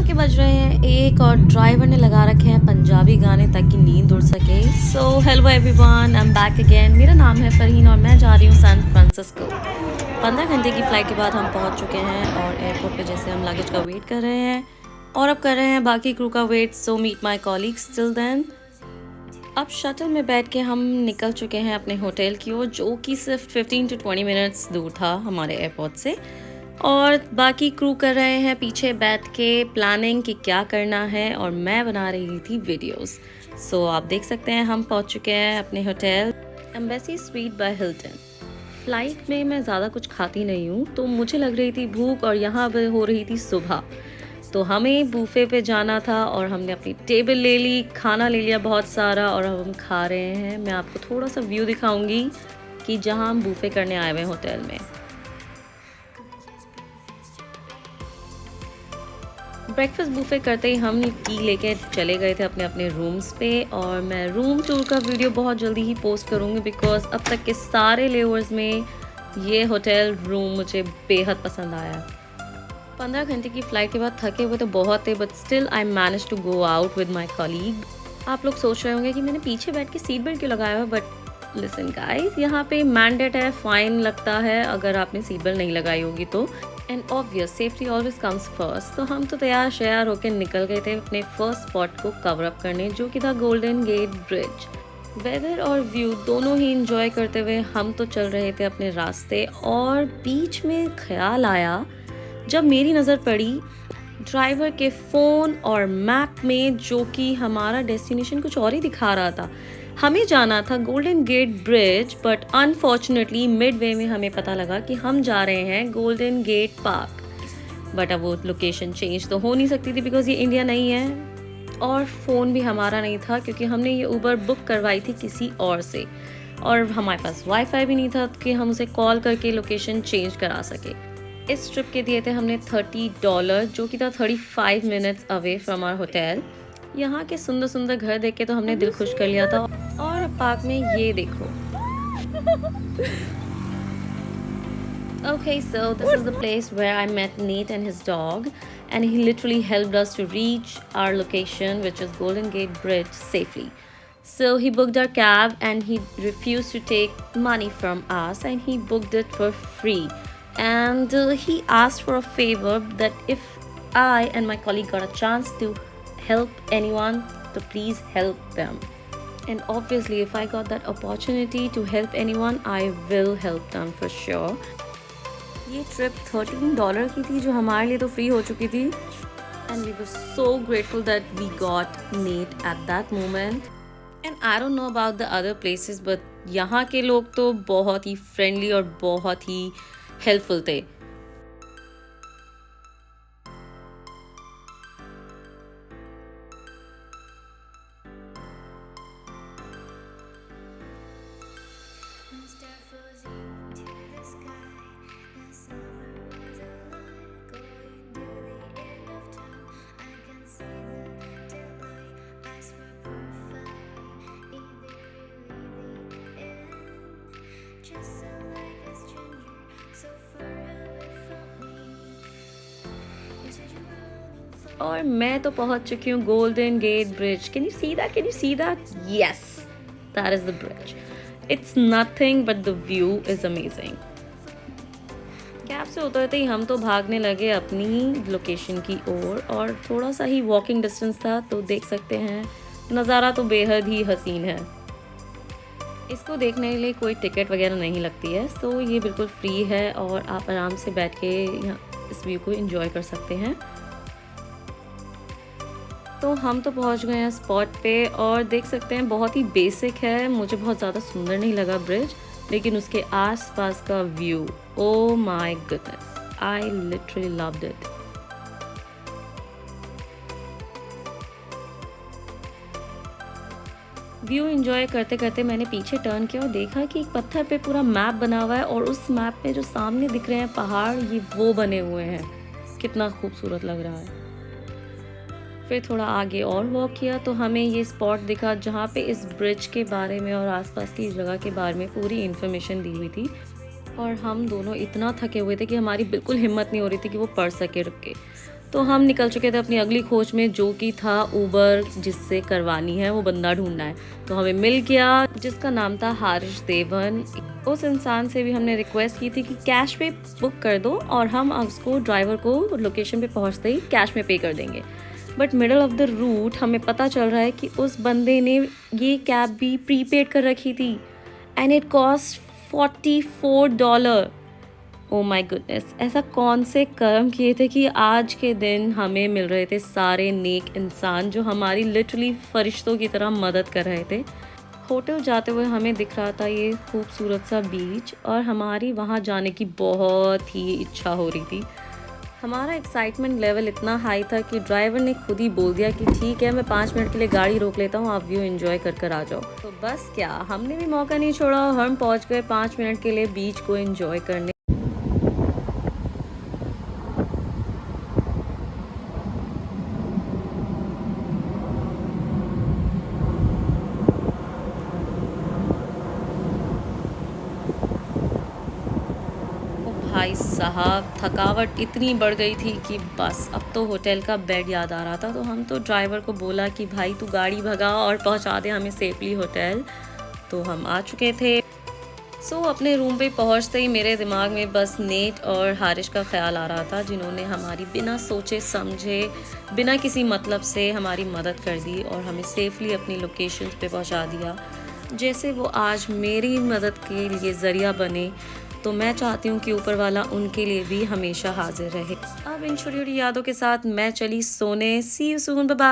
के बज रहे हैं 1 और ड्राइवर ने लगा रखे हैं पंजाबी गाने ताकि नींद उड़ सके। So hello everyone, I am back again. मेरा नाम है फरहीन और मैं जा रही हूँ सैन फ्रांसिस्को। 15 घंटे की फ़्लाइट के बाद हम पहुँच चुके हैं और एयरपोर्ट पे जैसे हम लगेज का वेट कर रहे हैं और अब कर रहे हैं बाकी क्रू का wait. So meet my colleagues till then. अब शटल में बैठ के हम निकल चुके हैं अपने होटल की ओर, जो कि सिर्फ 15 to 20 मिनट्स दूर था हमारे एयरपोर्ट से। और बाकी क्रू कर रहे हैं पीछे बैठ के प्लानिंग कि क्या करना है और मैं बना रही थी वीडियोस। सो आप देख सकते हैं हम पहुंच चुके हैं अपने hotel embassy sweet by Hilton. Flight में मैं ज़्यादा कुछ खाती नहीं हूँ, तो मुझे लग रही थी भूख और यहाँ पे हो रही थी सुबह। तो हमें बूफे पे जाना था और हमने अपनी टेबल ले ली, खाना ले लिया बहुत सारा और अब हम खा रहे हैं। मैं आपको थोड़ा सा व्यू दिखाऊंगी कि जहाँ हम बूफे करने आए हुए हैं होटल में। ब्रेकफास्ट बूफे करते ही हम टी लेके चले गए थे अपने अपने रूम्स पे और मैं रूम टूर का वीडियो बहुत जल्दी ही पोस्ट करूँगी बिकॉज अब तक के सारे लेवर्स में ये होटल रूम मुझे बेहद पसंद आया। 15 घंटे की फ़्लाइट के बाद थके हुए तो बहुत थे, but still I manage to go out with my colleague. आप लोग सोच रहे होंगे कि मैंने पीछे बैठ के सीट बेल्ट क्यों लगाया हुआ, बट लिसन गाइस, यहाँ पे मैंडेट है, फाइन लगता है अगर आपने सीट बेल्ट नहीं लगाई होगी तो। And obvious safety always comes first. तो हम तो तैयार श्यार होकर निकल गए थे अपने फर्स्ट स्पॉट को कवर अप करने, जो कि था गोल्डन गेट ब्रिज। वेदर और व्यू दोनों ही इंजॉय करते हुए हम तो चल रहे थे अपने रास्ते और बीच में ख्याल आया जब मेरी नज़र पड़ी ड्राइवर के फ़ोन और मैप में, जो कि हमारा डेस्टिनेशन कुछ और ही दिखा रहा था। हमें जाना था Golden Gate Bridge, but unfortunately mid way में हमें पता लगा कि हम जा रहे हैं गोल्डन गेट पार्क। बट अब वो लोकेशन चेंज तो हो नहीं सकती थी बिकॉज ये इंडिया नहीं है और फ़ोन भी हमारा नहीं था क्योंकि हमने ये उबर बुक करवाई थी किसी और से और हमारे पास वाईफाई भी नहीं था कि हम उसे कॉल करके लोकेशन चेंज करा सके। इस ट्रिप के दिए थे हमने $30, जो कि था 35 minutes away from our hotel. यहाँ के सुंदर सुंदर घर देख के तो हमने दिल खुश कर लिया था। और पार्क में ये देखो। Okay, so this is the place where I met Nate and his dog, and he literally helped us to reach our location, which is Golden Gate Bridge, safely. So he booked our cab and he refused to take money from us and he booked it for free. And he asked for a favor that if I and my colleague got a chance to help anyone, to please help them. And obviously if I got that opportunity to help anyone, I will help them for sure. ये trip $13 की थी जो हमारे लिए तो free हो चुकी थी and we were so grateful that we got Nate at that moment. And I don't know about the other places, but यहाँ के लोग तो बहुत ही फ्रेंडली और बहुत ही हेल्पफुल थे। और मैं तो पहुंच चुकी हूँ Golden Gate Bridge. Can you see that? Can you see that? Yes, that is the bridge. It's nothing but the view is amazing. Cab से उतरते ही हम तो भागने लगे अपनी लोकेशन की ओर और थोड़ा सा ही वॉकिंग डिस्टेंस था, तो देख सकते हैं नज़ारा तो बेहद ही हसीन है। इसको देखने के लिए कोई टिकट वगैरह नहीं लगती है, सो ये बिल्कुल फ्री है और आप आराम से बैठ के यहाँ इस व्यू को एंजॉय कर सकते हैं। तो हम तो पहुंच गए हैं स्पॉट पे और देख सकते हैं बहुत ही बेसिक है, मुझे बहुत ज़्यादा सुंदर नहीं लगा ब्रिज, लेकिन उसके आसपास का view, oh my goodness, I literally loved it. View enjoy करते करते मैंने पीछे टर्न किया और देखा कि एक पत्थर पे पूरा मैप बना हुआ है और उस मैप में जो सामने दिख रहे हैं पहाड़, ये वो बने हुए हैं। कितना खूबसूरत लग रहा है। फिर थोड़ा आगे और वॉक किया तो हमें ये स्पॉट दिखा जहाँ पे इस ब्रिज के बारे में और आसपास की जगह के बारे में पूरी इन्फॉर्मेशन दी हुई थी। और हम दोनों इतना थके हुए थे कि हमारी बिल्कुल हिम्मत नहीं हो रही थी कि वो पढ़ सके रुक के। तो हम निकल चुके थे अपनी अगली खोज में, जो कि था ऊबर जिससे करवानी है, वो बंदा ढूंढना है। तो हमें मिल गया जिसका नाम था हारिश देवन। उस इंसान से भी हमने रिक्वेस्ट की थी कि कैश पे बुक कर दो और हम उसको ड्राइवर को लोकेशन पे पहुंचते ही कैश में पे कर देंगे। But middle of the route हमें पता चल रहा है कि उस बंदे ने ये कैब भी प्रीपेड कर रखी थी and it cost $44। Oh my goodness, ऐसा कौन से कर्म किए थे कि आज के दिन हमें मिल रहे थे सारे नेक इंसान जो हमारी लिटरली फरिश्तों की तरह मदद कर रहे थे। होटल जाते हुए हमें दिख रहा था ये खूबसूरत सा बीच और हमारी वहाँ जाने की बहुत ही इच्छा हो रही थी। हमारा एक्साइटमेंट लेवल इतना हाई था कि ड्राइवर ने खुद ही बोल दिया कि ठीक है, मैं 5 मिनट के लिए गाड़ी रोक लेता हूँ, आप व्यू एंजॉय कर कर आ जाओ। तो बस क्या, हमने भी मौका नहीं छोड़ा और हम पहुँच गए 5 मिनट के लिए बीच को एंजॉय करने। भाई साहब, थकावट इतनी बढ़ गई थी कि बस अब तो होटल का बेड याद आ रहा था। तो हम तो ड्राइवर को बोला कि भाई तू गाड़ी भगा और पहुंचा दे हमें सेफली होटल। तो हम आ चुके थे। अपने रूम पे पहुंचते ही मेरे दिमाग में बस नेट और हारिश का ख्याल आ रहा था, जिन्होंने हमारी बिना सोचे समझे, बिना किसी मतलब से हमारी मदद कर दी और हमें सेफली अपनी लोकेशन पे पहुंचा दिया। जैसे वो आज मेरी मदद के लिए ज़रिया बने, तो मैं चाहती हूँ कि ऊपर वाला उनके लिए भी हमेशा हाजिर रहे। अब इन छोटी छोटी यादों के साथ मैं चली सोने। सी यू सून, बाय बाय।